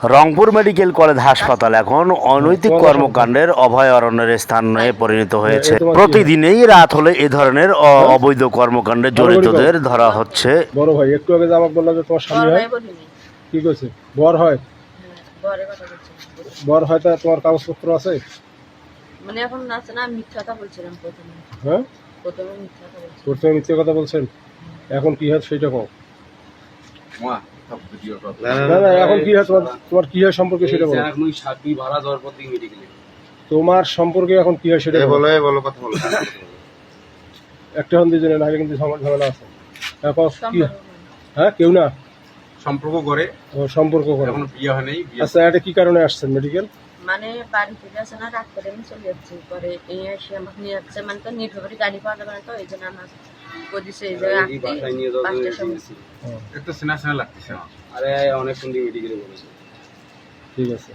Rangpur medical college হাসপাতাল এখন অনৈতিক কর্মকাণ্ডের অভয়ারণ্যের স্থানে পরিণত হয়েছে। প্রতিদিনই রাত হলে এ ধরনের অবৈধ কর্মকাণ্ডে জড়িতদের ধরা হচ্ছে। বড় ভাই একটু আগে আমাকে বললো যে তোমার স্বামী হয়, কি কইছে? বর হয়, বর হয়, তা তোমার কাগজপত্র আছে? মানে এখন আছে না, মিথ্যা কথা বলছিলাম প্রথমে। হ্যাঁ, প্রথমে মিথ্যে কথা বলছেন, এখন কি হয় সেটা কও। না না, এখন কি হয় তোমার কি হয় সম্পর্কে সেটা বলো। তোমার সম্পর্কে এখন কি হয় সেটা বলো। কথা বলো। একটা হন দুজনে, নাহলে কিন্তু ঝামেলা আছে। হ্যাঁ, কেউ না সম্পর্ক করে, এখন বিয়ে হয় নাই। আচ্ছা, এটা কি কারণে আসছেন মেডিকেল? মানে বাড়ি থেকে আসে না, রাত করে আমি চলে যাচ্ছি, পরে এই এসে আমাকে নিয়ে যাচ্ছে, মানে তো নির্ভরী গাড়ি পাওয়া যাবে না, তো এই জন্য আমার বদিছে এই জায়গায় একটু চেনা লাগতেছে। আরে অনেক সুন্দর মেডিকেলে বলেছে। ঠিক আছে।